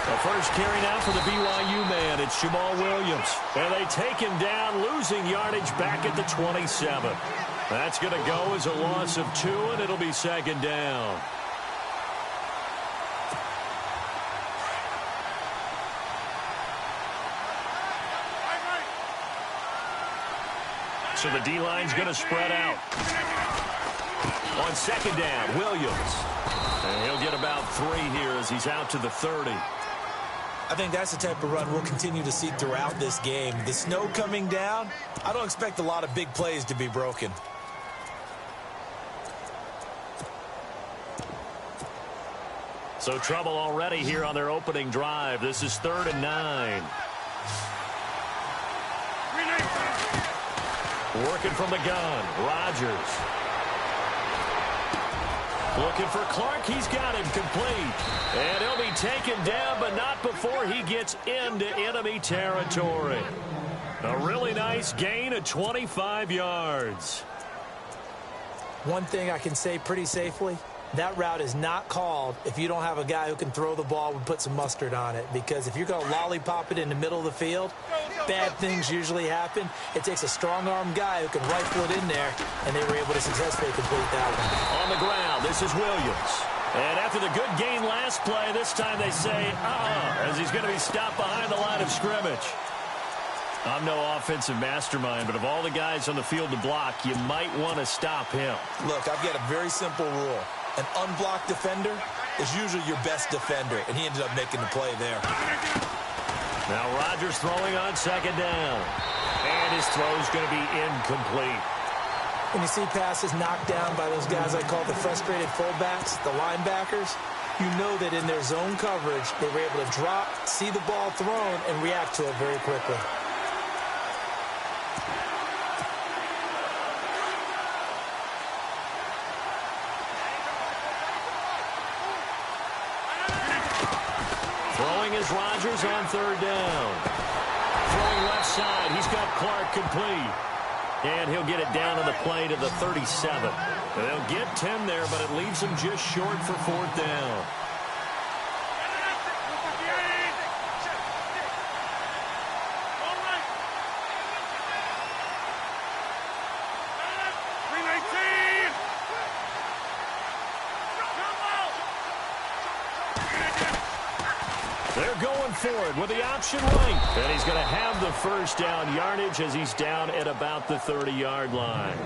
The first carry now for the BYU man. It's Jamal Williams. And they take him down, losing yardage back at the 27. That's going to go as a loss of 2, and it'll be second down. So the D-line's going to spread out. On second down, Williams. And he'll get about 3 here as he's out to the 30. I think that's the type of run we'll continue to see throughout this game. The snow coming down, I don't expect a lot of big plays to be broken. So trouble already here on their opening drive. This is 3rd and 9. Working from the gun, Rodgers. Looking for Clark. He's got him complete. And he'll be taken down, but not before he gets into enemy territory. A really nice gain of 25 yards. One thing I can say pretty safely, that route is not called if you don't have a guy who can throw the ball and put some mustard on it. Because if you're going to lollipop it in the middle of the field, bad things usually happen. It takes a strong-arm guy who can rifle it in there, and they were able to successfully complete that one. On the ground, this is Williams. And after the good gain last play, this time they say, as he's going to be stopped behind the line of scrimmage. I'm no offensive mastermind, but of all the guys on the field to block, you might want to stop him. Look, I've got a very simple rule. An unblocked defender is usually your best defender, and he ended up making the play there. Now Rodgers throwing on second down. And his throw's going to be incomplete. When you see passes knocked down by those guys I call the frustrated fullbacks, the linebackers, you know that in their zone coverage, they were able to drop, see the ball thrown, and react to it very quickly. Throwing is Rodgers on 3rd down. Throwing left side. He's got Clark complete. And he'll get it down on the play to the 37. And they'll get 10 there, but it leaves them just short for 4th down. They're going for it with the option right. And he's going to have the first down yardage as he's down at about the 30-yard line.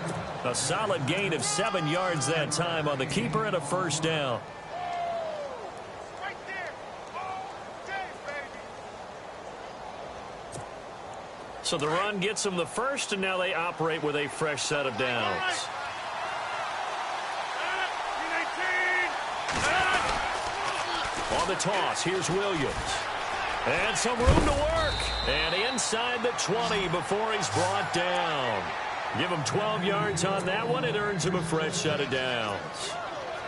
A solid gain of 7 yards that time on the keeper and a first down. So the run gets them the first, and now they operate with a fresh set of downs. On the toss, here's Williams. And some room to work. And inside the 20 before he's brought down. Give him 12 yards on that one. It earns him a fresh set of downs.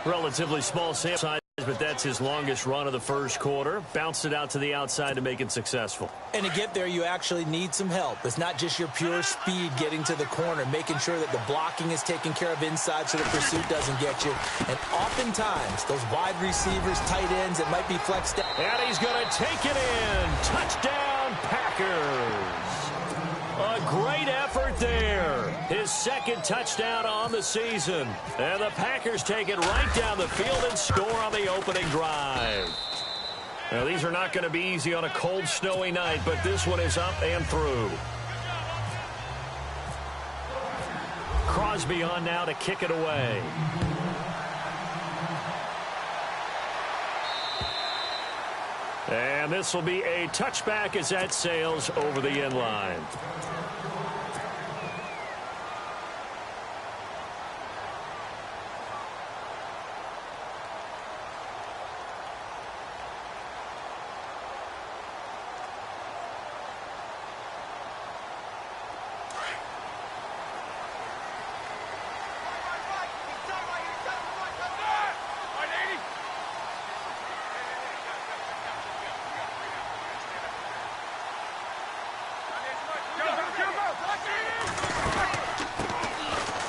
Relatively small sample size, but that's his longest run of the first quarter. Bounced it out to the outside to make it successful. And to get there, you actually need some help. It's not just your pure speed getting to the corner, making sure that the blocking is taken care of inside so the pursuit doesn't get you. And oftentimes, those wide receivers, tight ends, it might be flexed out. And he's going to take it in. Touchdown, Packers. A great effort there. His second touchdown on the season. And the Packers take it right down the field and score on the opening drive. Now, these are not going to be easy on a cold, snowy night, but this one is up and through. Crosby on now to kick it away. And this will be a touchback as that sails over the end line.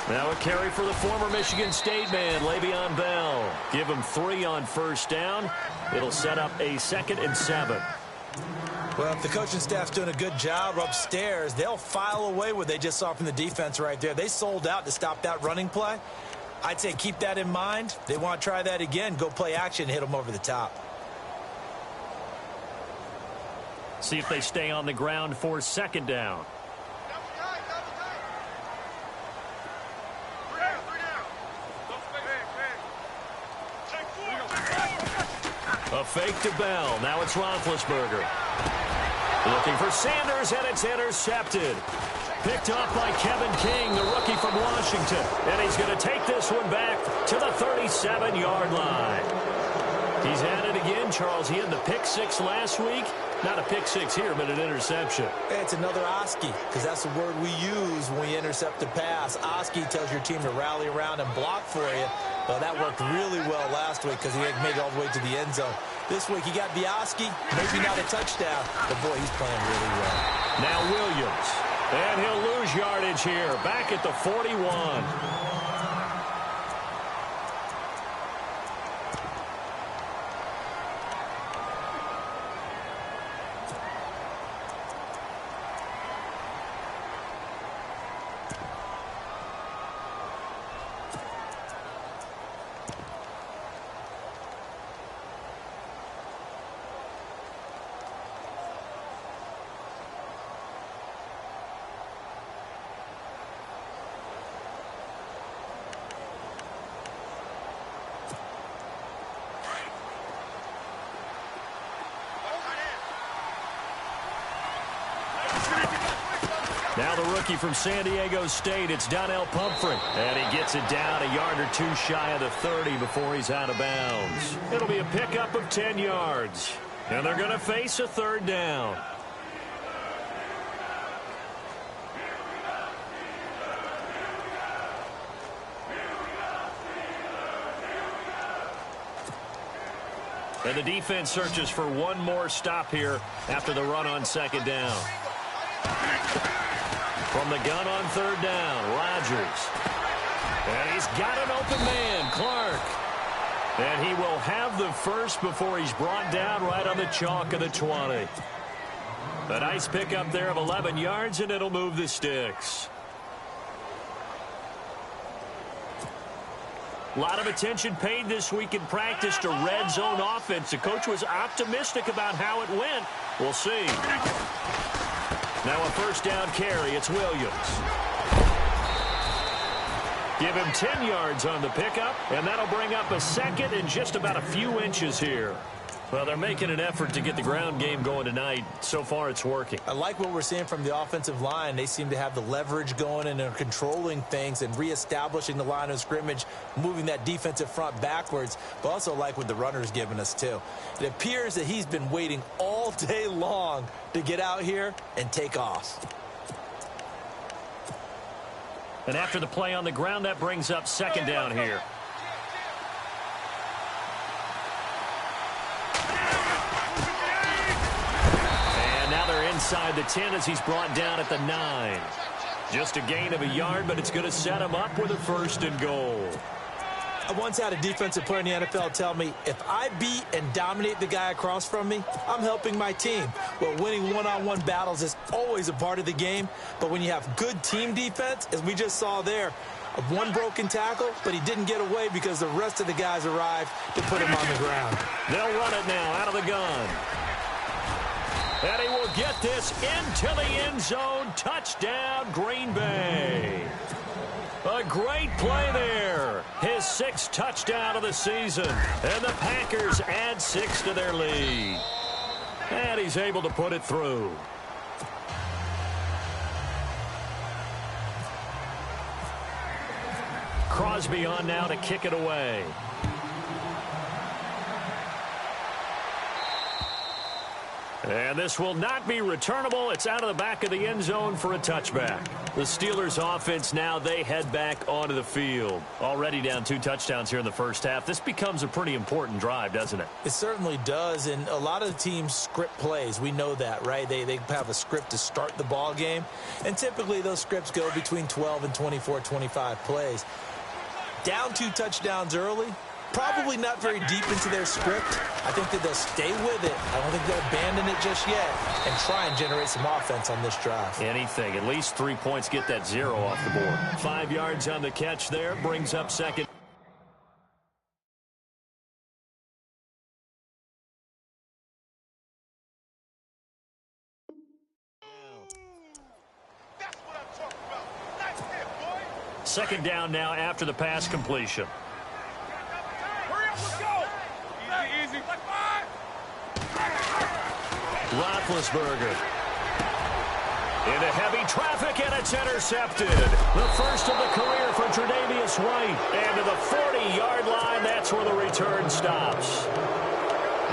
Now a carry for the former Michigan State man, Le'Veon Bell. Give him 3 on first down. It'll set up a 2nd and 7. Well, if the coaching staff's doing a good job upstairs, they'll file away what they just saw from the defense right there. They sold out to stop that running play. I'd say keep that in mind. They want to try that again. Go play action, hit them over the top. See if they stay on the ground for 2nd down. A fake to Bell. Now it's Roethlisberger. Looking for Sanders, and it's intercepted. Picked off by Kevin King, the rookie from Washington. And he's going to take this one back to the 37-yard line. He's at it again, Charles. He had the pick 6 last week. Not a pick 6 here, but an interception. It's another Oski, because that's the word we use when we intercept a pass. Oski tells your team to rally around and block for you. Well, that worked really well last week because he made it all the way to the end zone. This week he got the Oski, maybe not a touchdown, but boy, he's playing really well. Now Williams, and he'll lose yardage here, back at the 41. Now the rookie from San Diego State, it's Donnell Pumphrey. And he gets it down a yard or 2 shy of the 30 before he's out of bounds. It'll be a pickup of 10 yards. And they're going to face a 3rd down. And the defense searches for one more stop here after the run on 2nd down. From the gun on 3rd down, Rodgers. And he's got an open man, Clark. And he will have the first before he's brought down right on the chalk of the 20. A nice pickup there of 11 yards, and it'll move the sticks. A lot of attention paid this week in practice to red zone offense. The coach was optimistic about how it went. We'll see. Now a 1st down carry. It's Williams. Give him 10 yards on the pickup, and that'll bring up a 2nd and just about a few inches here. Well, they're making an effort to get the ground game going tonight. So far, it's working. I like what we're seeing from the offensive line. They seem to have the leverage going, and they're controlling things and reestablishing the line of scrimmage, moving that defensive front backwards, but also like what the runner's giving us, too. It appears that he's been waiting all day long to get out here and take off. And after the play on the ground, that brings up 2nd down here. Inside the 10 as he's brought down at the 9. Just a gain of a yard, but it's going to set him up with a 1st and goal. I once had a defensive player in the NFL tell me, if I beat and dominate the guy across from me, I'm helping my team. Well, winning one-on-one battles is always a part of the game, but when you have good team defense, as we just saw there, one broken tackle, but he didn't get away because the rest of the guys arrived to put him on the ground. They'll run it now out of the gun. And he will get this into the end zone. Touchdown, Green Bay. A great play there. His 6th touchdown of the season. And the Packers add 6 to their lead. And he's able to put it through. Crosby on now to kick it away. And this will not be returnable. It's out of the back of the end zone for a touchback. The Steelers offense now, they head back onto the field. Already down 2 touchdowns here in the first half. This becomes a pretty important drive, doesn't it? It certainly does, and a lot of the teams script plays. We know that, right? They have a script to start the ball game, and typically those scripts go between 12 and 24, 25 plays. Down 2 touchdowns early, probably not very deep into their script. I think that they'll stay with it. I don't think they'll abandon it just yet and try and generate some offense on this drive. Anything. At least 3 points, get that 0 off the board. 5 yards on the catch there, brings up second. Second down now after the pass completion. Roethlisberger into heavy traffic, and it's intercepted. The first of the career for Tre'Davious White. And to the 40-yard line, that's where the return stops.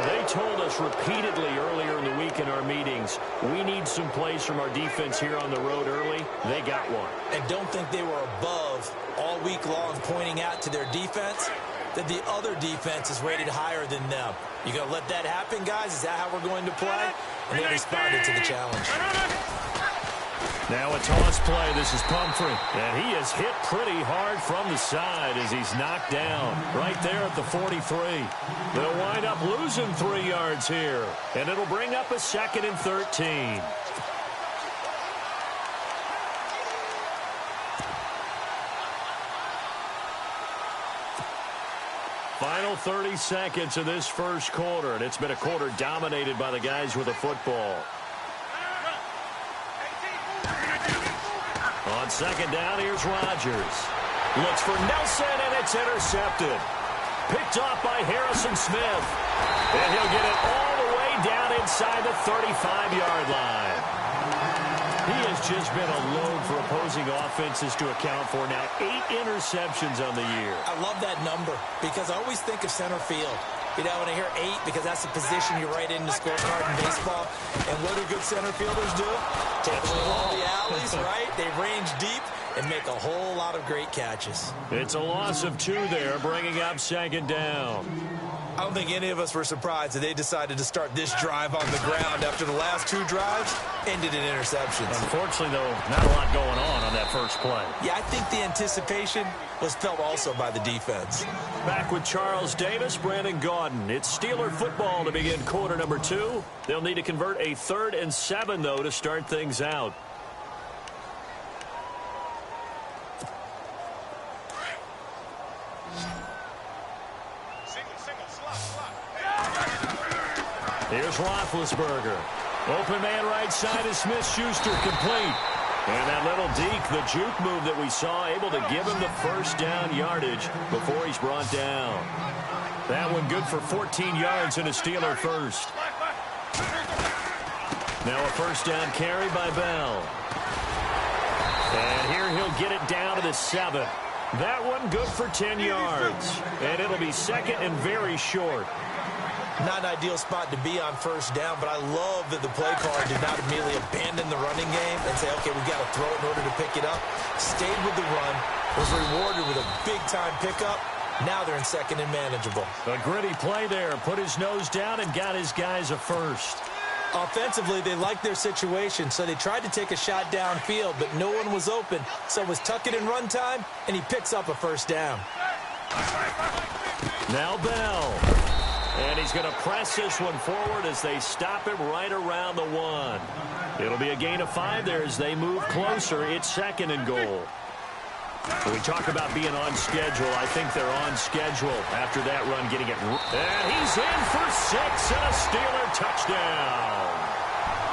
They told us repeatedly earlier in the week in our meetings, we need some plays from our defense here on the road early. They got one. And don't think they were above all week long pointing out to their defense that the other defense is rated higher than them. You going to let that happen, guys? Is that how we're going to play? And they responded to the challenge. Now a toss play. This is Pumphrey. And he is hit pretty hard from the side as he's knocked down right there at the 43. They'll wind up losing 3 yards here. And it'll bring up a 2nd and 13. Final 30 seconds of this first quarter, and it's been a quarter dominated by the guys with the football. On second down, here's Rodgers. Looks for Nelson, and it's intercepted. Picked off by Harrison Smith. And he'll get it all the way down inside the 35-yard line. He has just been a load for opposing offenses to account for. Now 8 interceptions on the year. I love that number because I always think of center field. You know, when I hear 8, because that's the position you write in the scorecard in baseball. And what do good center fielders do? Take away all the alleys, right? They range deep and make a whole lot of great catches. It's a loss of 2 there, bringing up second down. I don't think any of us were surprised that they decided to start this drive on the ground after the last 2 drives ended in interceptions. Unfortunately, though, not a lot going on that first play. Yeah, I think the anticipation was felt also by the defense. Back with Charles Davis, Brandon Gaudin. It's Steeler football to begin quarter number 2. They'll need to convert a 3rd and 7, though, to start things out. Here's Roethlisberger. Open man right side is Smith-Schuster, complete. And that little deke, the juke move that we saw, able to give him the first down yardage before he's brought down. That one good for 14 yards and a Steeler first. Now a first down carry by Bell. And here he'll get it down to the 7. That one good for 10 yards. And it'll be 2nd and very short. Not an ideal spot to be on first down, but I love that the play caller did not immediately abandon the running game and say, okay, we've got to throw it in order to pick it up. Stayed with the run, was rewarded with a big-time pickup. Now they're in 2nd and manageable. A gritty play there. Put his nose down and got his guys a first. Offensively, they liked their situation, so they tried to take a shot downfield, but no one was open. So it was tuck it in run time, and he picks up a first down. Now Bell. And he's going to press this one forward as they stop him right around the 1. It'll be a gain of 5 there as they move closer. It's 2nd and goal. When we talk about being on schedule, I think they're on schedule after that run, getting it. And he's in for 6 and a Steeler touchdown.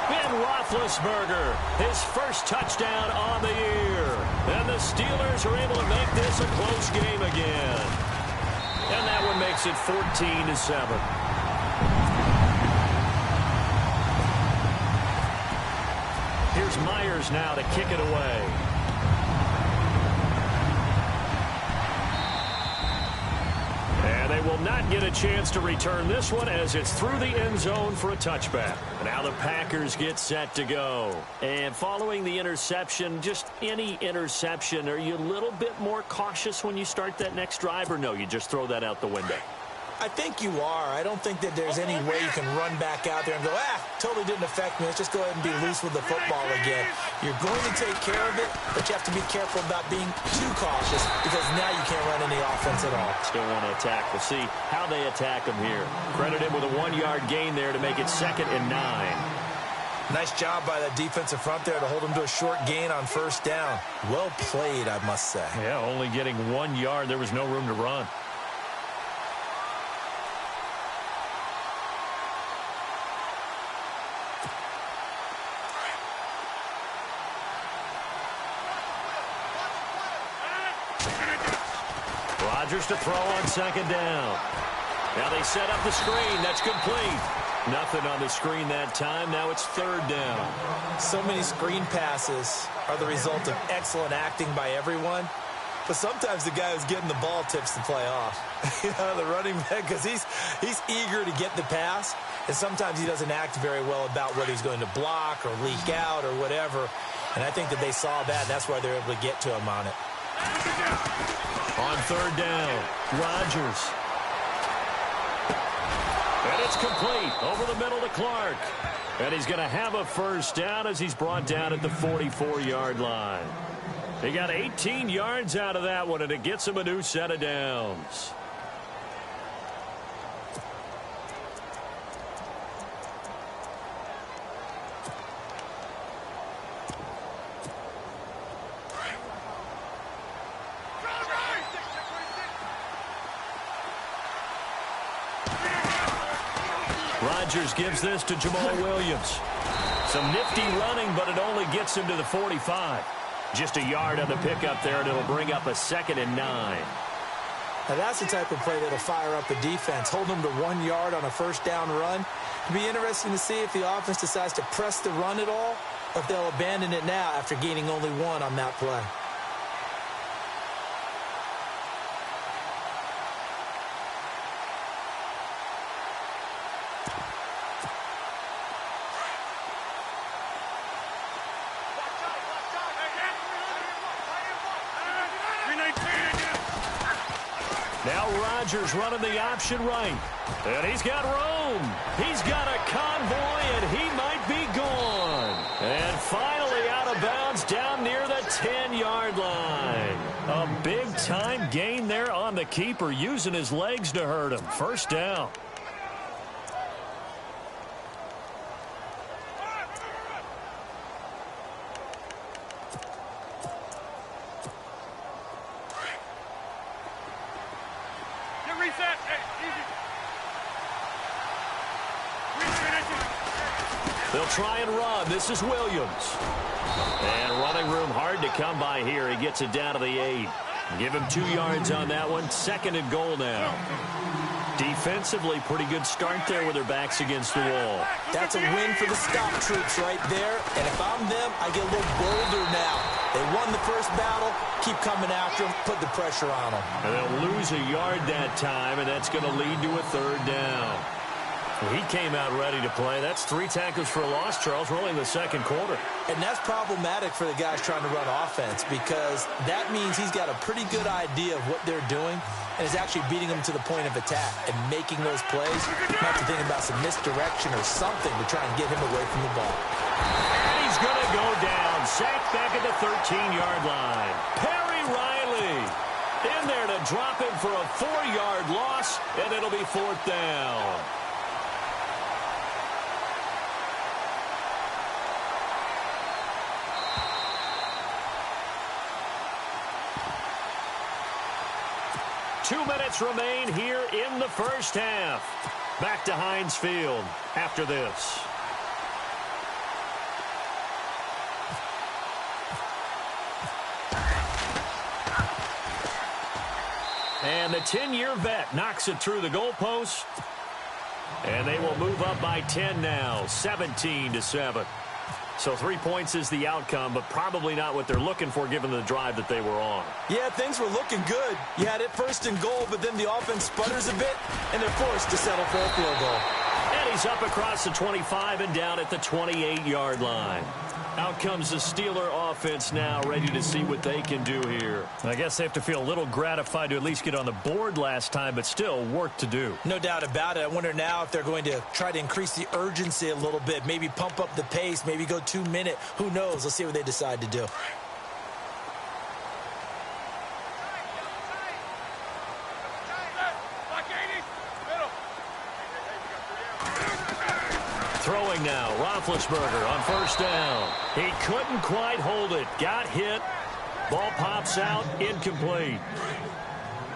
Ben Roethlisberger, his first touchdown on the year. And the Steelers are able to make this a close game again. And that one makes it 14-7. Here's Myers now to kick it away. And they will not get a chance to return this one as it's through the end zone for a touchback. Now the Packers get set to go. And following the interception, just any interception, are you a little bit more cautious when you start that next drive, or no, you just throw that out the window? I think you are. I don't think that there's any way you can run back out there and go, totally didn't affect me. Let's just go ahead and be loose with the football again. You're going to take care of it, but you have to be careful about being too cautious because now you can't run any offense at all. Still want to attack. We'll see how they attack them here. Credit him with a 1-yard gain there to make it 2nd and 9. Nice job by that defensive front there to hold him to a short gain on 1st down. Well played, I must say. Yeah, only getting 1 yard. There was no room to run. Rodgers to throw on 2nd down. Now they set up the screen. That's complete. Nothing on the screen that time. Now it's 3rd down. So many screen passes are the result of excellent acting by everyone. But sometimes the guy who's getting the ball tips the play off. The running back, because he's eager to get the pass. And sometimes he doesn't act very well about whether he's going to block or leak out or whatever. And I think that they saw that, and that's why they're able to get to him on it. On 3rd down, Rodgers. And it's complete over the middle to Clark. And he's going to have a 1st down as he's brought down at the 44-yard line. He got 18 yards out of that one, and it gets him a new set of downs. Rodgers gives this to Jamal Williams. Some nifty running, but it only gets him to the 45. Just a yard on the pickup there, and it'll bring up a 2nd and 9. Now that's the type of play that'll fire up the defense. Hold them to 1 yard on a 1st down run. It'll be interesting to see if the offense decides to press the run at all, or if they'll abandon it now after gaining only 1 on that play. Now Rodgers running the option right. And he's got room. He's got a convoy, and he might be gone. And finally out of bounds down near the 10-yard line. A big-time gain there on the keeper, using his legs to hurt him. 1st down. They'll try and run. This is Williams. And running room hard to come by here. He gets it down to the 8. Give him 2 yards on that one. 2nd and goal now. Defensively, pretty good start there with their backs against the wall. That's a win for the stop troops right there. And if I'm them, I get a little bolder now. They won the first battle. Keep coming after them. Put the pressure on them. And they'll lose a yard that time, and that's going to lead to a 3rd down. He came out ready to play. That's 3 tackles for a loss, Charles. We're only in the 2nd quarter. And that's problematic for the guys trying to run offense because that means he's got a pretty good idea of what they're doing and is actually beating them to the point of attack and making those plays. You have to think about some misdirection or something to try and get him away from the ball. And he's going to go down. Sacked back at the 13-yard line. Perry Riley in there to drop him for a 4-yard loss, and it'll be 4th down. Two minutes remain here in the 1st half. Back to Heinz Field after this. And the 10-year vet knocks it through the goalpost. And they will move up by 10 now, 17-7. So 3 points is the outcome, but probably not what they're looking for given the drive that they were on. Yeah, things were looking good. You had it first and goal, but then the offense sputters a bit, and they're forced to settle for a field goal. And he's up across the 25 and down at the 28-yard line. Out comes the Steeler offense now, ready to see what they can do here. I guess they have to feel a little gratified to at least get on the board last time, but still work to do. No doubt about it. I wonder now if they're going to try to increase the urgency a little bit, maybe pump up the pace, maybe go 2 minute. Who knows? Let's see what they decide to do. Throwing now, Roethlisberger on first down. He couldn't quite hold it. Got hit. Ball pops out, incomplete.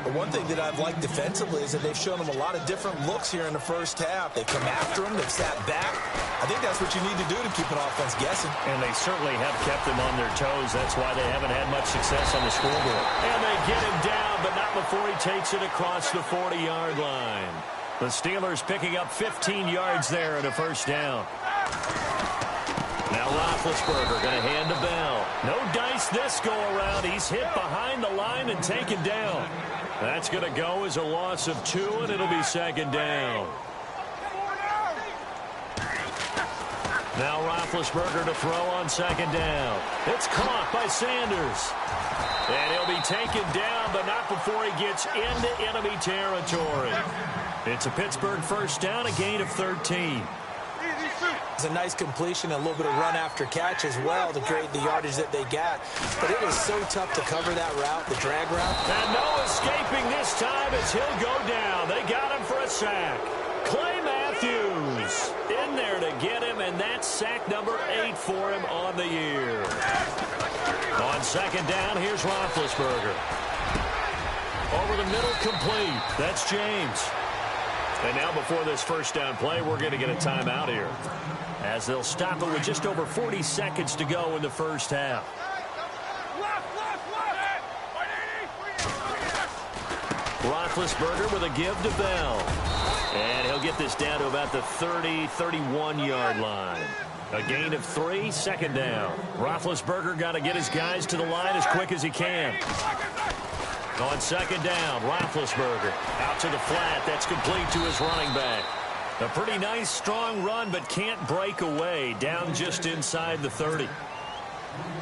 The one thing that I've liked defensively is that they've shown them a lot of different looks here in the first half. They've come after them. They've sat back. I think that's what you need to do to keep an offense guessing. And they certainly have kept them on their toes. That's why they haven't had much success on the scoreboard. And they get him down, but not before he takes it across the 40-yard line. The Steelers picking up 15 yards there at a first down. Now Roethlisberger going to hand to Bell. No dice this go-around. He's hit behind the line and taken down. That's going to go as a loss of 2, and it'll be second down. Now Roethlisberger to throw on second down. It's caught by Sanders. And he'll be taken down, but not before he gets into enemy territory. It's a Pittsburgh first down, a gain of 13. It's a nice completion, a little bit of run after catch as well to create the yardage that they got. But it was so tough to cover that route, the drag route. And no escaping this time as he'll go down. They got him for a sack. Clay Matthews in there to get him, and that's sack number 8 for him on the year. On second down, here's Roethlisberger. Over the middle, complete. That's James. And now before this first down play, we're going to get a timeout here, as they'll stop it with just over 40 seconds to go in the first half. Roethlisberger with a give to Bell. And he'll get this down to about the 30, 31-yard line. A gain of 3, second down. Roethlisberger got to get his guys to the line as quick as he can. On second down, Roethlisberger out to the flat. That's complete to his running back. A pretty nice, strong run, but can't break away. Down just inside the 30.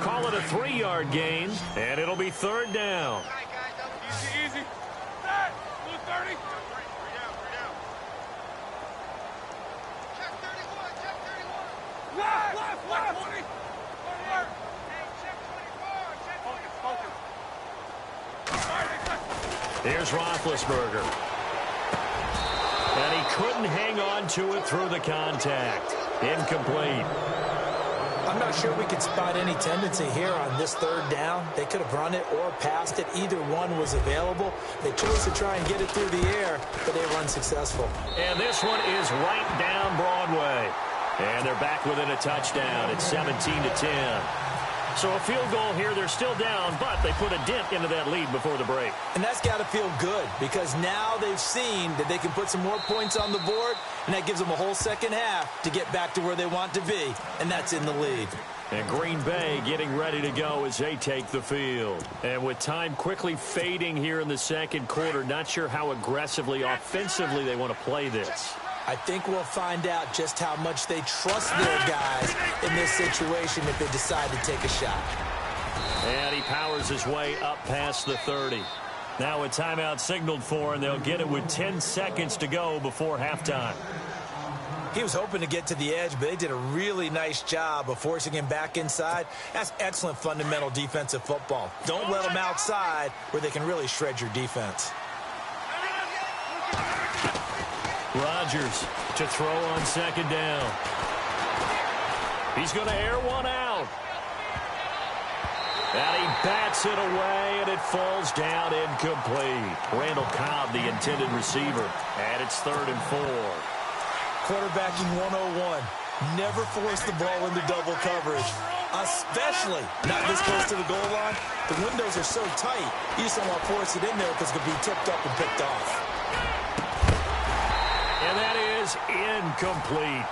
Call it a 3-yard gain, and it'll be third down. Easy. Set. Blue 30. Check 31. Check 31. Left. 20. Check 24. Check 24. Here's Roethlisberger. And he couldn't hang on to it through the contact. Incomplete. I'm not sure we could spot any tendency here on this third down. They could have run it or passed it. Either one was available. They chose to try and get it through the air, but they were unsuccessful. And this one is right down Broadway. And they're back within a touchdown. It's 17-10. So a field goal here. They're still down, but they put a dent into that lead before the break. And that's got to feel good, because now they've seen that they can put some more points on the board, and that gives them a whole second half to get back to where they want to be, and that's in the lead. And Green Bay getting ready to go as they take the field. And with time quickly fading here in the second quarter, not sure how aggressively, offensively they want to play this. I think we'll find out just how much they trust their guys in this situation if they decide to take a shot. And he powers his way up past the 30. Now a timeout signaled for, and they'll get it with 10 seconds to go before halftime. He was hoping to get to the edge, but they did a really nice job of forcing him back inside. That's excellent fundamental defensive football. Don't let them outside where they can really shred your defense. Rodgers to throw on second down. He's going to air one out. And he bats it away, and it falls down incomplete. Randall Cobb, the intended receiver. And it's 3rd and 4. Quarterbacking 101. Never force the ball into double coverage, especially not this close to the goal line. The windows are so tight, you just don't want to force it in there because it could be tipped up and picked off. And that is incomplete.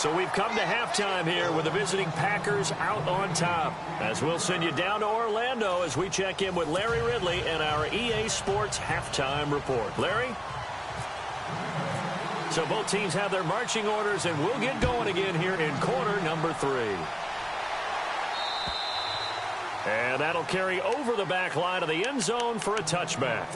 So we've come to halftime here with the visiting Packers out on top. As we'll send you down to Orlando as we check in with Larry Ridley and our EA Sports halftime report. Larry? So both teams have their marching orders, and we'll get going again here in quarter number 3. And that'll carry over the back line of the end zone for a touchback.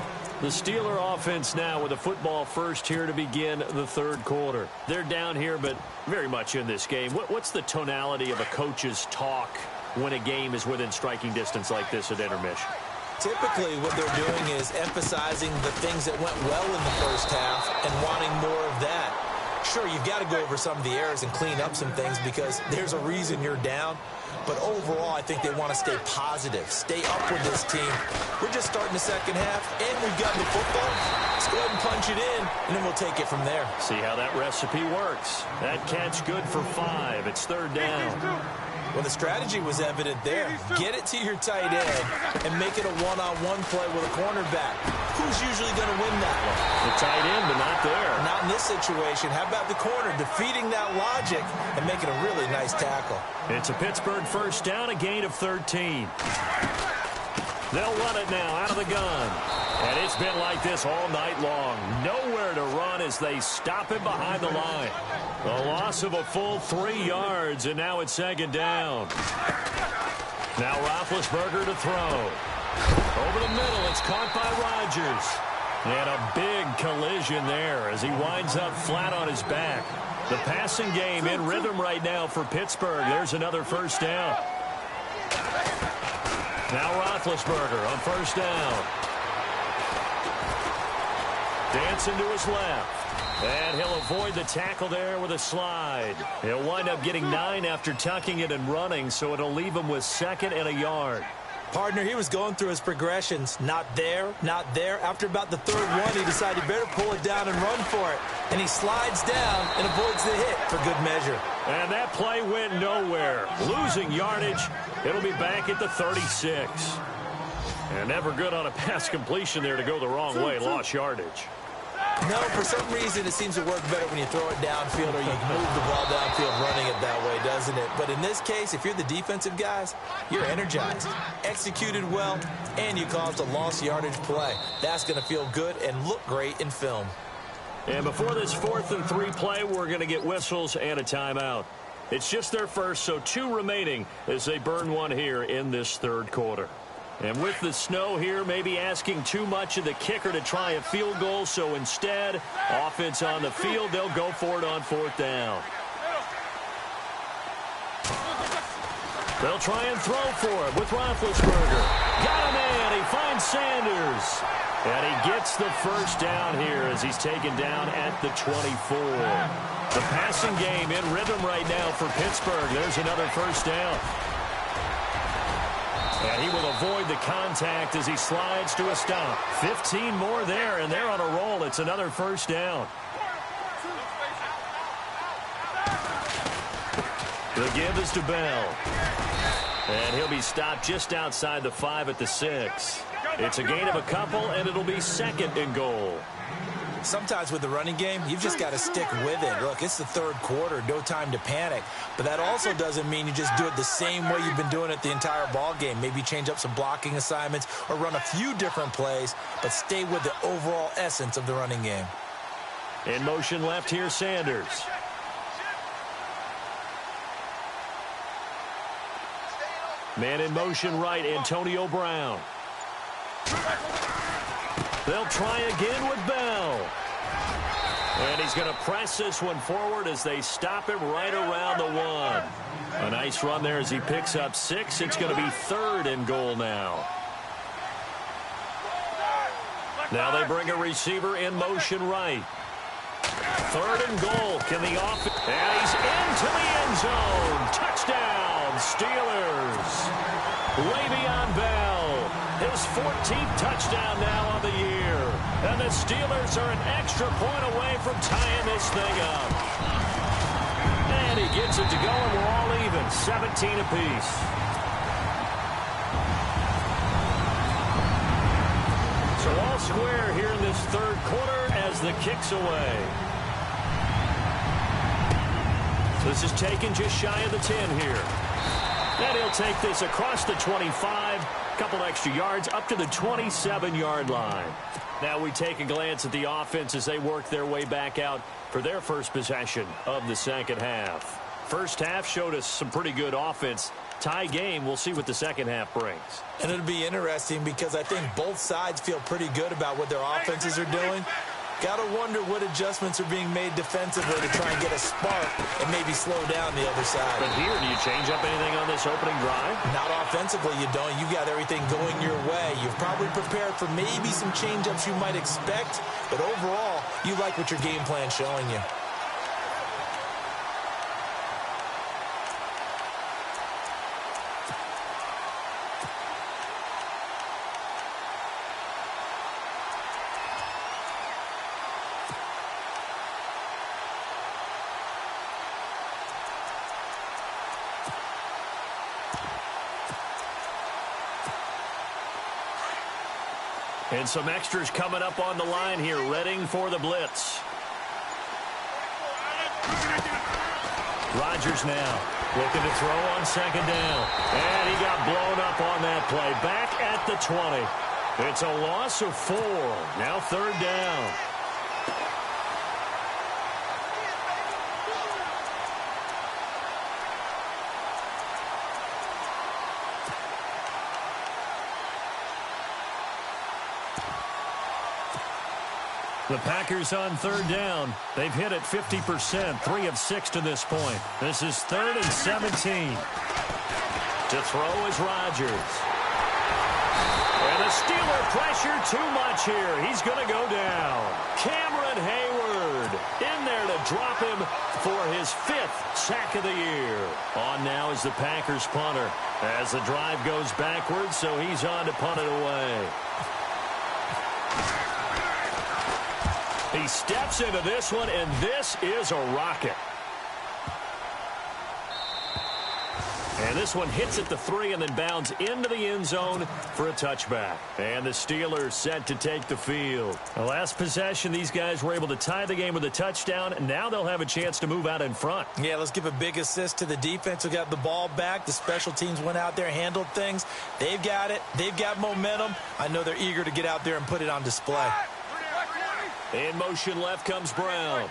The Steeler offense now with the football first here to begin the third quarter. They're down here, but very much in this game. What's the tonality of a coach's talk when a game is within striking distance like this at intermission? Typically, what they're doing is emphasizing the things that went well in the first half and wanting more of that. Sure, you've got to go over some of the errors and clean up some things because there's a reason you're down. But overall, I think they want to stay positive, stay up with this team. We're just starting the second half, and we've got the football. Let's go ahead and punch it in, and then we'll take it from there. See how that recipe works. That catch good for 5. It's third down. Well, the strategy was evident there. Get it to your tight end and make it a one-on-one play with a cornerback. Who's usually going to win that one? The tight end, but not there. Not in this situation. How about the corner defeating that logic and making a really nice tackle? It's a Pittsburgh first down, a gain of 13. They'll run it now out of the gun. And it's been like this all night long. Nowhere to run as they stop him behind the line. A loss of a full 3 yards, and now it's second down. Now Roethlisberger to throw. Over the middle, it's caught by Rodgers. And a big collision there as he winds up flat on his back. The passing game in rhythm right now for Pittsburgh. There's another first down. Now Roethlisberger on first down. Dancing to his left. And he'll avoid the tackle there with a slide. He'll wind up getting 9 after tucking it and running, so it'll leave him with 2nd and a yard. Partner, he was going through his progressions. Not there, not there. After about the third one, he decided he better pull it down and run for it. And he slides down and avoids the hit for good measure. And that play went nowhere. Losing yardage. It'll be back at the 36. And never good on a pass completion there to go the wrong way. Lost yardage. No, for some reason, it seems to work better when you throw it downfield or you move the ball downfield running it that way, doesn't it? But in this case, if you're the defensive guys, you're energized, executed well, and you caused a lost yardage play. That's going to feel good and look great in film. And before this 4th and 3 play, we're going to get whistles and a timeout. It's just their first, so 2 remaining as they burn one here in this third quarter. And with the snow here, maybe asking too much of the kicker to try a field goal. So instead, offense on the field, they'll go for it on 4th down. They'll try and throw for it with Roethlisberger. Got him in. He finds Sanders. And he gets the first down here as he's taken down at the 24. The passing game in rhythm right now for Pittsburgh. There's another first down. And he will avoid the contact as he slides to a stop. 15 more there, and they're on a roll. It's another first down. The give is to Bell. And he'll be stopped just outside the 5 at the 6. It's a gain of a couple, and it'll be 2nd and goal. Sometimes with the running game, you've just got to stick with it. Look, it's the third quarter, no time to panic. But that also doesn't mean you just do it the same way you've been doing it the entire ball game. Maybe change up some blocking assignments or run a few different plays, but stay with the overall essence of the running game. In motion left here, Sanders. Man in motion right, Antonio Brown. They'll try again with Bell. And he's going to press this one forward as they stop him right around the 1. A nice run there as he picks up 6. It's going to be 3rd and goal now. Now they bring a receiver in motion right. 3rd and goal. Can the offense... And he's into the end zone. Touchdown, Steelers. Le'Veon Bell. His 14th touchdown now on the year. And the Steelers are an extra point away from tying this thing up. And he gets it to go, and we're all even. 17 apiece. So all square here in this third quarter as the kick's away. This is taken just shy of the 10 here. And he'll take this across the 25, a couple extra yards up to the 27-yard line. Now we take a glance at the offense as they work their way back out for their first possession of the second half. First half showed us some pretty good offense. Tie game, we'll see what the second half brings. And it'll be interesting because I think both sides feel pretty good about what their offenses are doing. Got to wonder what adjustments are being made defensively to try and get a spark and maybe slow down the other side. But here, do you change up anything on this opening drive? Not offensively, you don't. You got everything going your way. You've probably prepared for maybe some change-ups you might expect, but overall, you like what your game plan's showing you. And some extras coming up on the line here, readying for the blitz. Rodgers now looking to throw on second down. And he got blown up on that play. Back at the 20. It's a loss of 4. Now third down. The Packers on third down. They've hit it 50%, 3 of 6 to this point. This is 3rd and 17. To throw is Rodgers. And the Steeler pressure too much here. He's going to go down. Cameron Hayward in there to drop him for his 5th sack of the year. On now is the Packers punter as the drive goes backwards, so he's on to punt it away. He steps into this one, and this is a rocket. And this one hits at the 3 and then bounds into the end zone for a touchback. And the Steelers set to take the field. The last possession, these guys were able to tie the game with a touchdown. Now they'll have a chance to move out in front. Yeah, let's give a big assist to the defense who got the ball back. The special teams went out there, handled things. They've got it. They've got momentum. I know they're eager to get out there and put it on display. In motion left comes Brown.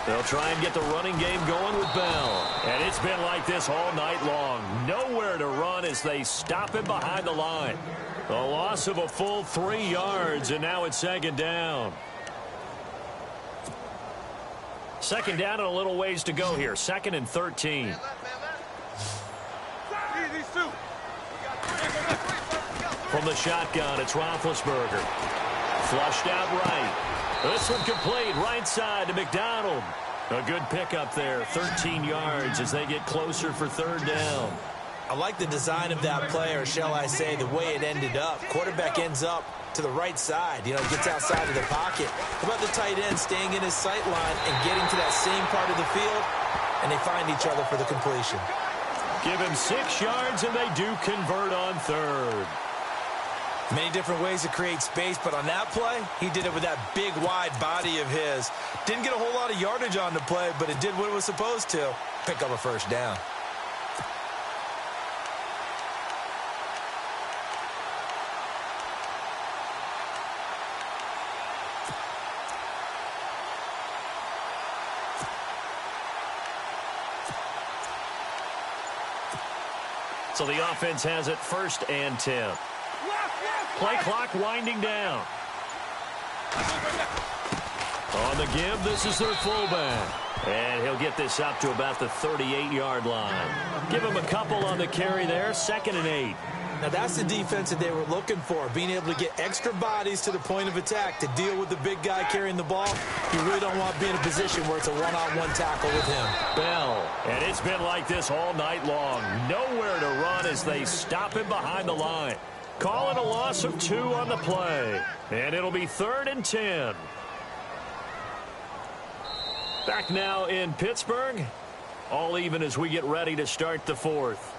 They'll try and get the running game going with Bell. And it's been like this all night long. Nowhere to run as they stop him behind the line. A loss of a full 3 yards, and now it's second down. Second down and a little ways to go here. 2nd and 13. From the shotgun, it's Roethlisberger. Flushed out right. This one complete right side to McDonald. A good pickup there, 13 yards as they get closer for third down. I like the design of that play, or shall I say the way it ended up. Quarterback ends up to the right side, gets outside of the pocket. How about the tight end staying in his sight line and getting to that same part of the field, and they find each other for the completion. Give him 6 yards, and they do convert on third. Many different ways to create space, but on that play, he did it with that big, wide body of his. Didn't get a whole lot of yardage on the play, but it did what it was supposed to. Pick up a first down. So the offense has it 1st and 10. Play clock winding down. On the give, this is their fullback. And he'll get this up to about the 38-yard line. Give him a couple on the carry there, 2nd and 8. Now that's the defense that they were looking for, being able to get extra bodies to the point of attack to deal with the big guy carrying the ball. You really don't want to be in a position where it's a one-on-one tackle with him. Bell, and it's been like this all night long. Nowhere to run as they stop him behind the line. Calling a loss of 2 on the play. And it'll be 3rd and 10. Back now in Pittsburgh. All even as we get ready to start the 4th.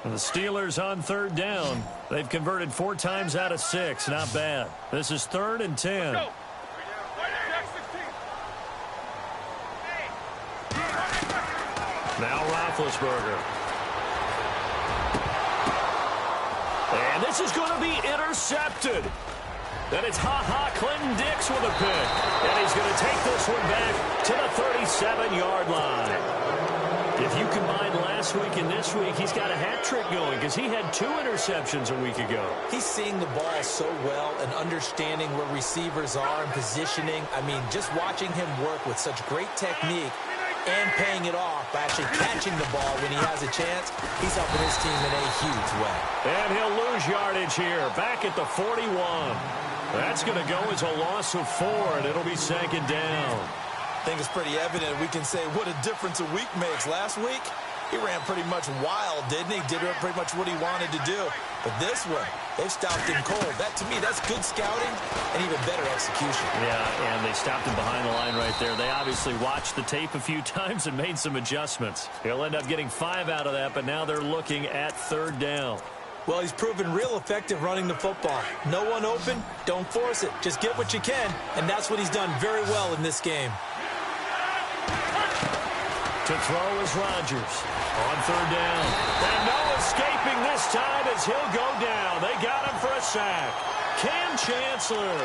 And the Steelers on third down. They've converted 4 times out of 6. Not bad. This is 3rd and 10. Now Roethlisberger. And this is going to be intercepted. And it's Clinton Dix with a pick. And he's going to take this one back to the 37-yard line. If you combine last week and this week, he's got a hat trick going because he had 2 interceptions a week ago. He's seeing the ball so well and understanding where receivers are and positioning. I mean, just watching him work with such great technique and paying it off by actually catching the ball when he has a chance, he's helping his team in a huge way. And he'll lose yardage here, back at the 41. That's going to go as a loss of 4, and it'll be 2nd down. I think it's pretty evident we can say what a difference a week makes. Last week, he ran pretty much wild, didn't he? Did pretty much what he wanted to do. But this one, they've stopped him cold. That, to me, that's good scouting and even better execution. Yeah, and they stopped him behind the line right there. They obviously watched the tape a few times and made some adjustments. He'll end up getting 5 out of that, but now they're looking at 3rd down. Well, he's proven real effective running the football. No one open, don't force it. Just get what you can, and that's what he's done very well in this game. To throw is Rodgers on 3rd down. And no escaping this time as he'll go down. They got him for a sack. Cam Chancellor.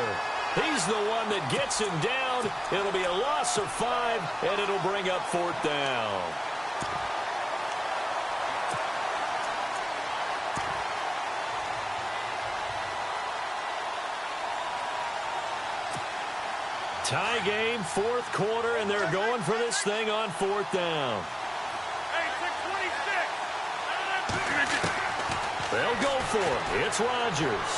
He's the one that gets him down. It'll be a loss of 5, and it'll bring up 4th down. Tie game, 4th quarter, and they're going for this thing on 4th down. They'll go for it. It's Rodgers.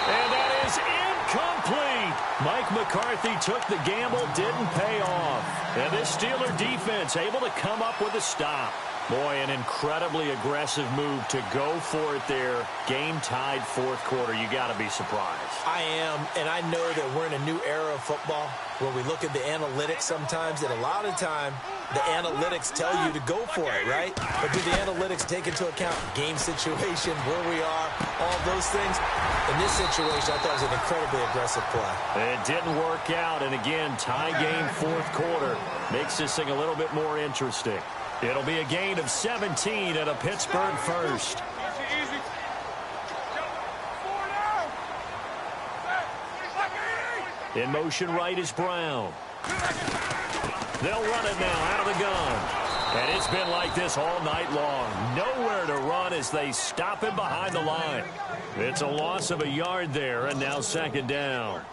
And that is incomplete. Mike McCarthy took the gamble, didn't pay off. And this Steeler defense able to come up with a stop. Boy, an incredibly aggressive move to go for it there. Game tied 4th quarter. You got to be surprised. I am, and I know that we're in a new era of football where we look at the analytics sometimes, and a lot of time the analytics tell you to go for it, right? But do the analytics take into account game situation, where we are, all those things? In this situation, I thought it was an incredibly aggressive play. It didn't work out, and again, tie game 4th quarter makes this thing a little bit more interesting. It'll be a gain of 17 at a Pittsburgh first. In motion right is Brown. They'll run it now out of the gun. And it's been like this all night long. Nowhere to run as they stop him behind the line. It's a loss of a yard there, and now 2nd down.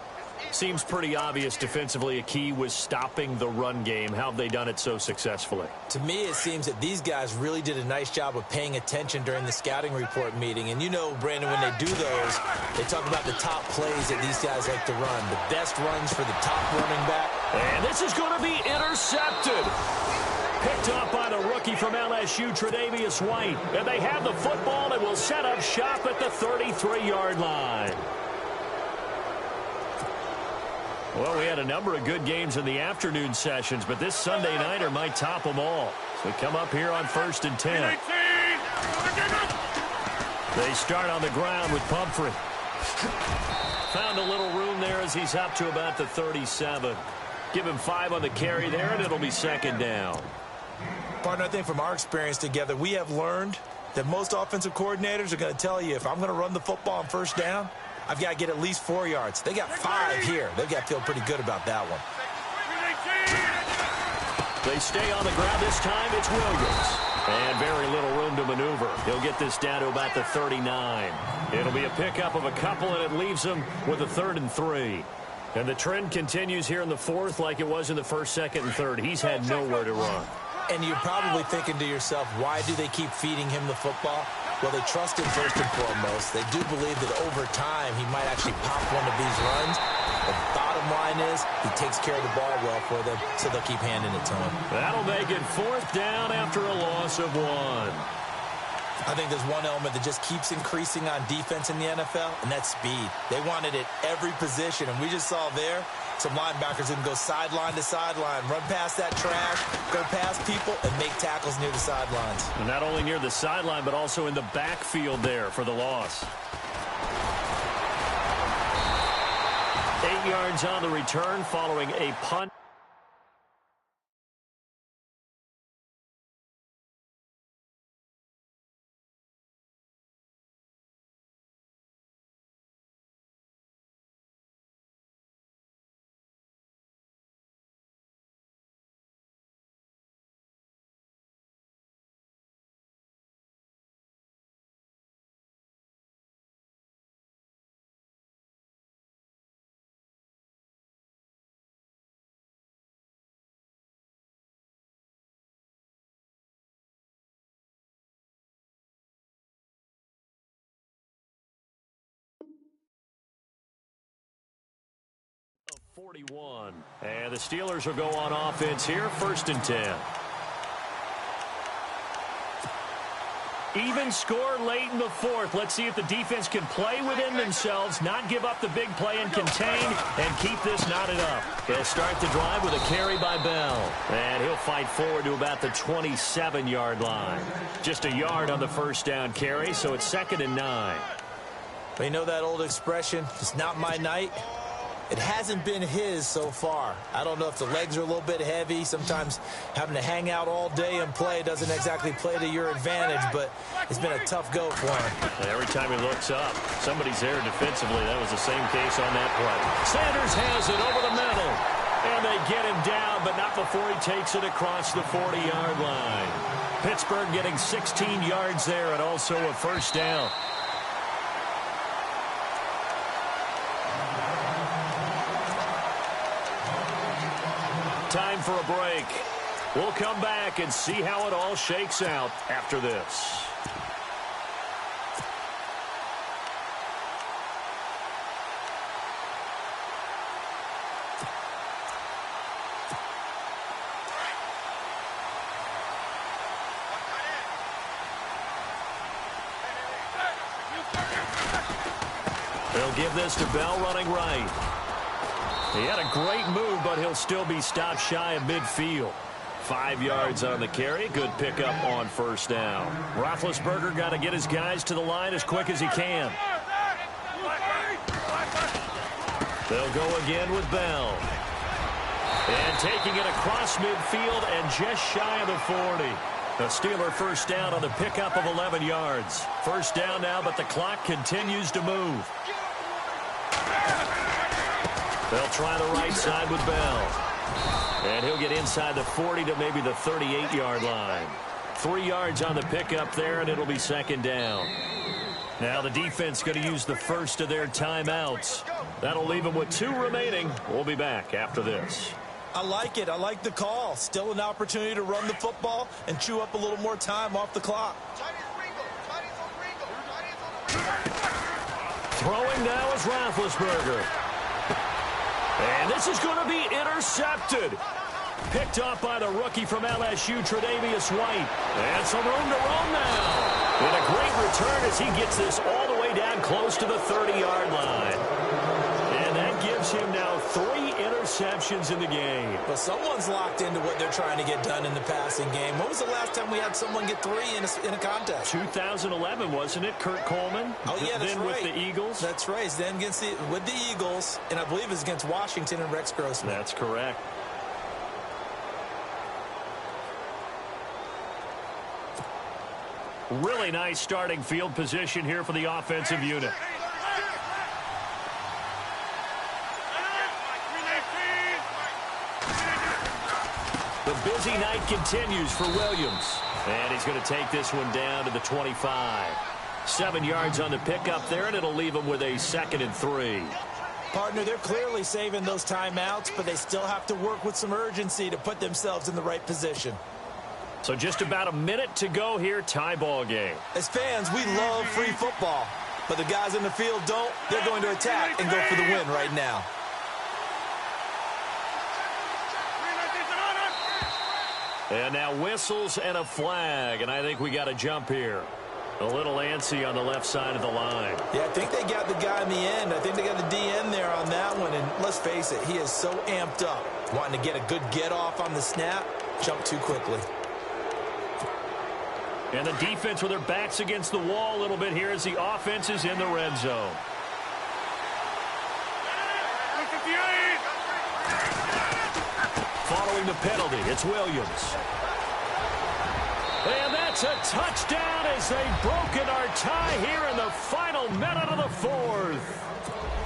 Seems pretty obvious defensively a key was stopping the run game. How have they done it so successfully? To me, it seems that these guys really did a nice job of paying attention during the scouting report meeting. And you know, Brandon, when they do those, they talk about the top plays that these guys like to run. The best runs for the top running back. And this is going to be intercepted. Picked up by the rookie from LSU, Tre'Davious White. And they have the football and will set up shop at the 33-yard line. Well, we had a number of good games in the afternoon sessions, but this Sunday nighter might top them all. So we come up here on 1st and 10. They start on the ground with Pumphrey. Found a little room there as he's up to about the 37. Give him 5 on the carry there, and it'll be 2nd down. Partner, I think from our experience together, we have learned that most offensive coordinators are going to tell you, if I'm going to run the football on 1st down, I've got to get at least 4 yards. They got 5 here. They've got to feel pretty good about that one. They stay on the ground this time. It's Williams. And very little room to maneuver. He'll get this down to about the 39. It'll be a pickup of a couple, and it leaves them with a 3rd and 3. And the trend continues here in the 4th like it was in the 1st, 2nd, and 3rd. He's had nowhere to run. And you're probably thinking to yourself, why do they keep feeding him the football? Well, they trust him first and foremost. They do believe that over time he might actually pop one of these runs. The bottom line is he takes care of the ball well for them, so they'll keep handing it to him. That'll make it 4th down after a loss of 1. I think there's one element that just keeps increasing on defense in the NFL, and that's speed. They want it at every position, and we just saw there some linebackers who can go sideline to sideline, run past that trash, go past people, and make tackles near the sidelines. And not only near the sideline, but also in the backfield there for the loss. 8 yards on the return following a punt. Of 41. And the Steelers will go on offense here, 1st and 10. Even score late in the 4th. Let's see if the defense can play within themselves, not give up the big play and contain, and keep this knotted up. They'll start the drive with a carry by Bell. And he'll fight forward to about the 27-yard line. Just a yard on the 1st down carry, so it's 2nd and 9. But you know that old expression, it's not my night? It hasn't been his so far. I don't know if the legs are a little bit heavy. Sometimes having to hang out all day and play doesn't exactly play to your advantage, but it's been a tough go for him. And every time he looks up, somebody's there defensively. That was the same case on that play. Sanders has it over the middle. And they get him down, but not before he takes it across the 40-yard line. Pittsburgh getting 16 yards there and also a 1st down. Time for a break. We'll come back and see how it all shakes out after this. They'll give this to Bell running right. He had a great move, but he'll still be stopped shy of midfield. 5 yards on the carry. Good pickup on 1st down. Roethlisberger got to get his guys to the line as quick as he can. They'll go again with Bell. And taking it across midfield and just shy of the 40. A Steeler 1st down on the pickup of 11 yards. 1st down now, but the clock continues to move. They'll try the right side with Bell. And he'll get inside the 40 to maybe the 38-yard line. 3 yards on the pickup there, and it'll be 2nd down. Now the defense going to use the first of their timeouts. That'll leave them with 2 remaining. We'll be back after this. I like it. I like the call. Still an opportunity to run the football and chew up a little more time off the clock. Throwing now is Roethlisberger. And this is going to be intercepted. Picked off by the rookie from LSU, Tre'Davious White. And some room to roam now. And a great return as he gets this all the way down close to the 30-yard line. And that gives him now 3 interceptions in the game. Well, someone's locked into what they're trying to get done in the passing game. When was the last time we had someone get 3 in a contest? 2011, wasn't it? Kurt Coleman. Oh, yeah, that's then right. with the Eagles. That's right. Then with the Eagles, and I believe it was against Washington and Rex Grossman. That's correct. Really nice starting field position here for the offensive unit. The busy night continues for Williams. And he's going to take this one down to the 25. 7 yards on the pickup there, and it'll leave him with a 2nd and 3. Partner, they're clearly saving those timeouts, but they still have to work with some urgency to put themselves in the right position. So just about a minute to go here, tie ball game. As fans, we love free football, but the guys in the field don't. They're going to attack and go for the win right now. And now whistles and a flag, and I think we got a jump here. A little antsy on the left side of the line. Yeah, I think they got the guy in the end. I think they got the DN there on that one. And let's face it, he is so amped up, wanting to get a good get off on the snap, jump too quickly. And the defense with their backs against the wall a little bit here as the offense is in the red zone. Following the penalty, it's Williams. And that's a touchdown as they've broken our tie here in the final minute of the fourth.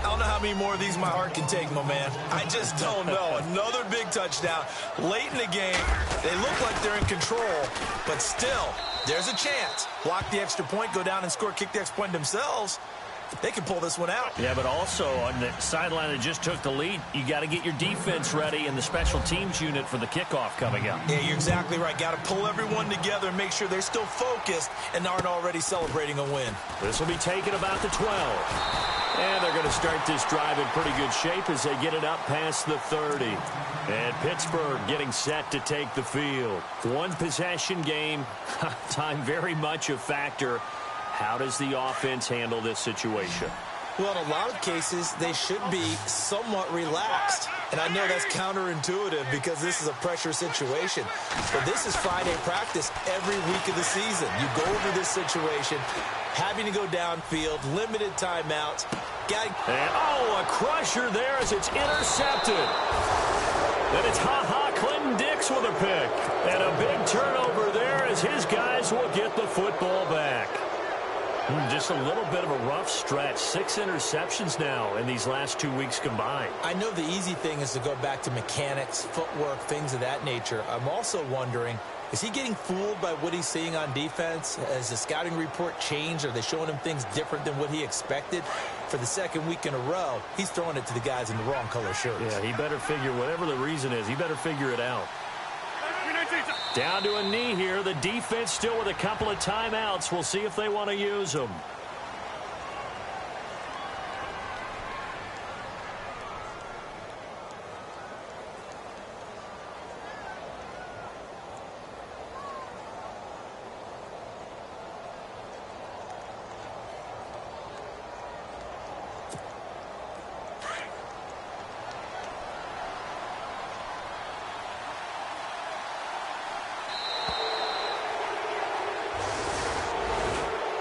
I don't know how many more of these my heart can take, my man. I just don't know. Another big touchdown late in the game. They look like they're in control, but still, there's a chance. Block the extra point, go down and score, kick the extra point themselves. They can pull this one out. Yeah, but also on the sideline that just took the lead, you got to get your defense ready and the special teams unit for the kickoff coming up. Yeah, you're exactly right. Got to pull everyone together and make sure they're still focused and aren't already celebrating a win. This will be taken about the 12. And they're going to start this drive in pretty good shape as they get it up past the 30. And Pittsburgh getting set to take the field. One possession game. Time very much a factor. How does the offense handle this situation? Well, in a lot of cases, they should be somewhat relaxed. And I know that's counterintuitive because this is a pressure situation. But this is Friday practice every week of the season. You go over this situation, having to go downfield, limited timeouts. A crusher there as it's intercepted. And it's Clinton Dix with a pick. And a big turnover there as his guys will get the football back. Just a little bit of a rough stretch. 6 interceptions now in these last 2 weeks combined. I know the easy thing is to go back to mechanics, footwork, things of that nature. I'm also wondering, is he getting fooled by what he's seeing on defense? Has the scouting report changed? Are they showing him things different than what he expected? For the second week in a row, he's throwing it to the guys in the wrong color shirts. Yeah, he better figure, whatever the reason is, he better figure it out. Down to a knee here. The defense still with a couple of timeouts. We'll see if they want to use them.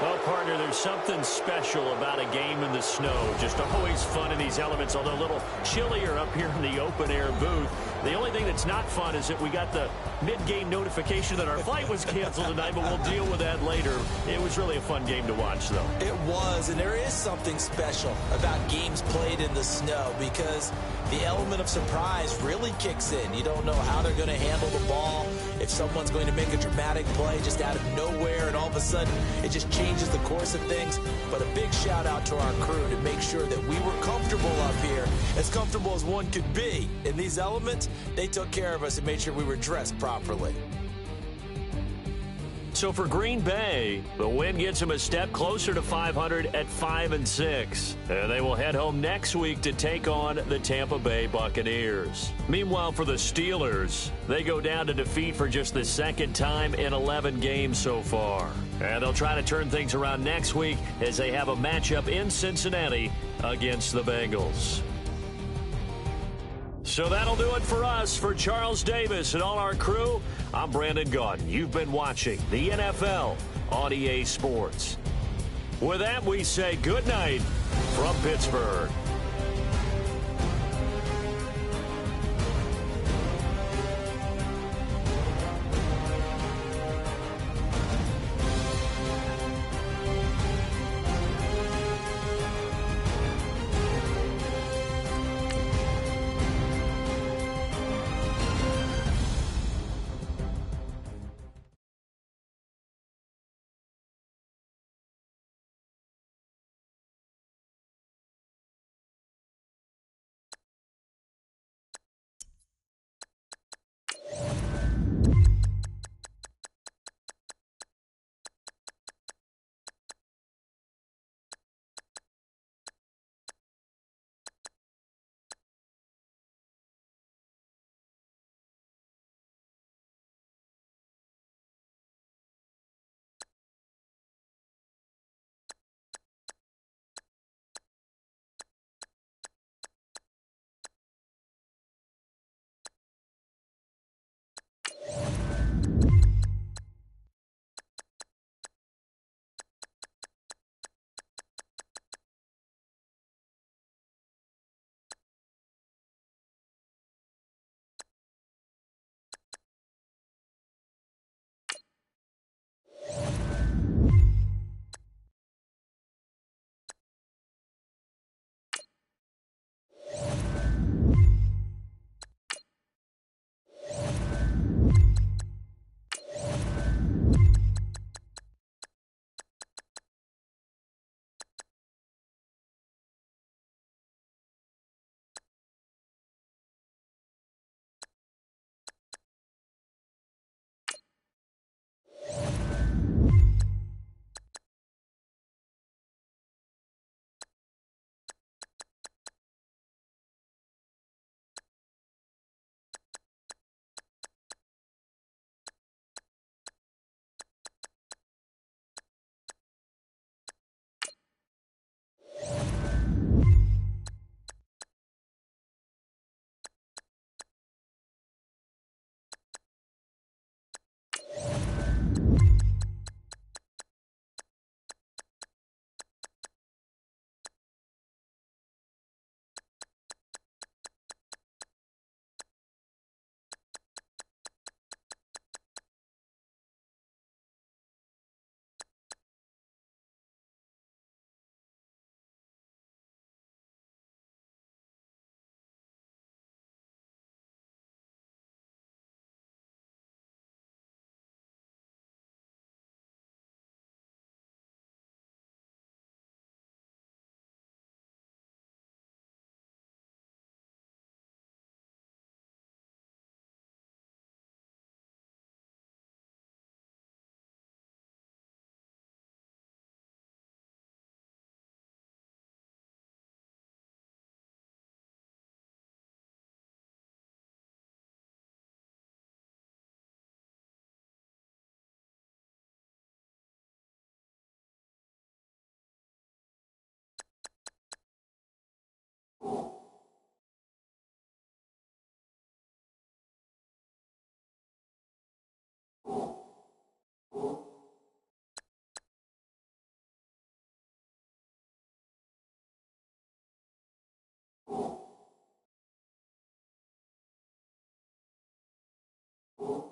Well, partner, there's something special about a game in the snow. Just always fun in these elements, although a little chillier up here in the open-air booth. The only thing that's not fun is that we got the mid-game notification that our flight was canceled tonight, but we'll deal with that later. It was really a fun game to watch, though. It was, and there is something special about games played in the snow because the element of surprise really kicks in. You don't know how they're going to handle the ball, if someone's going to make a dramatic play just out of nowhere, and all of a sudden it just changes the course of things. But a big shout out to our crew to make sure that we were comfortable up here, as comfortable as one could be. In these elements, they took care of us and made sure we were dressed properly. So for Green Bay, the win gets them a step closer to 500 at 5-6. And they will head home next week to take on the Tampa Bay Buccaneers. Meanwhile, for the Steelers, they go down to defeat for just the second time in 11 games so far. And they'll try to turn things around next week as they have a matchup in Cincinnati against the Bengals. So that'll do it for us. For Charles Davis and all our crew, I'm Brandon Gaudin. You've been watching the NFL on EA Sports. With that, we say good night from Pittsburgh. you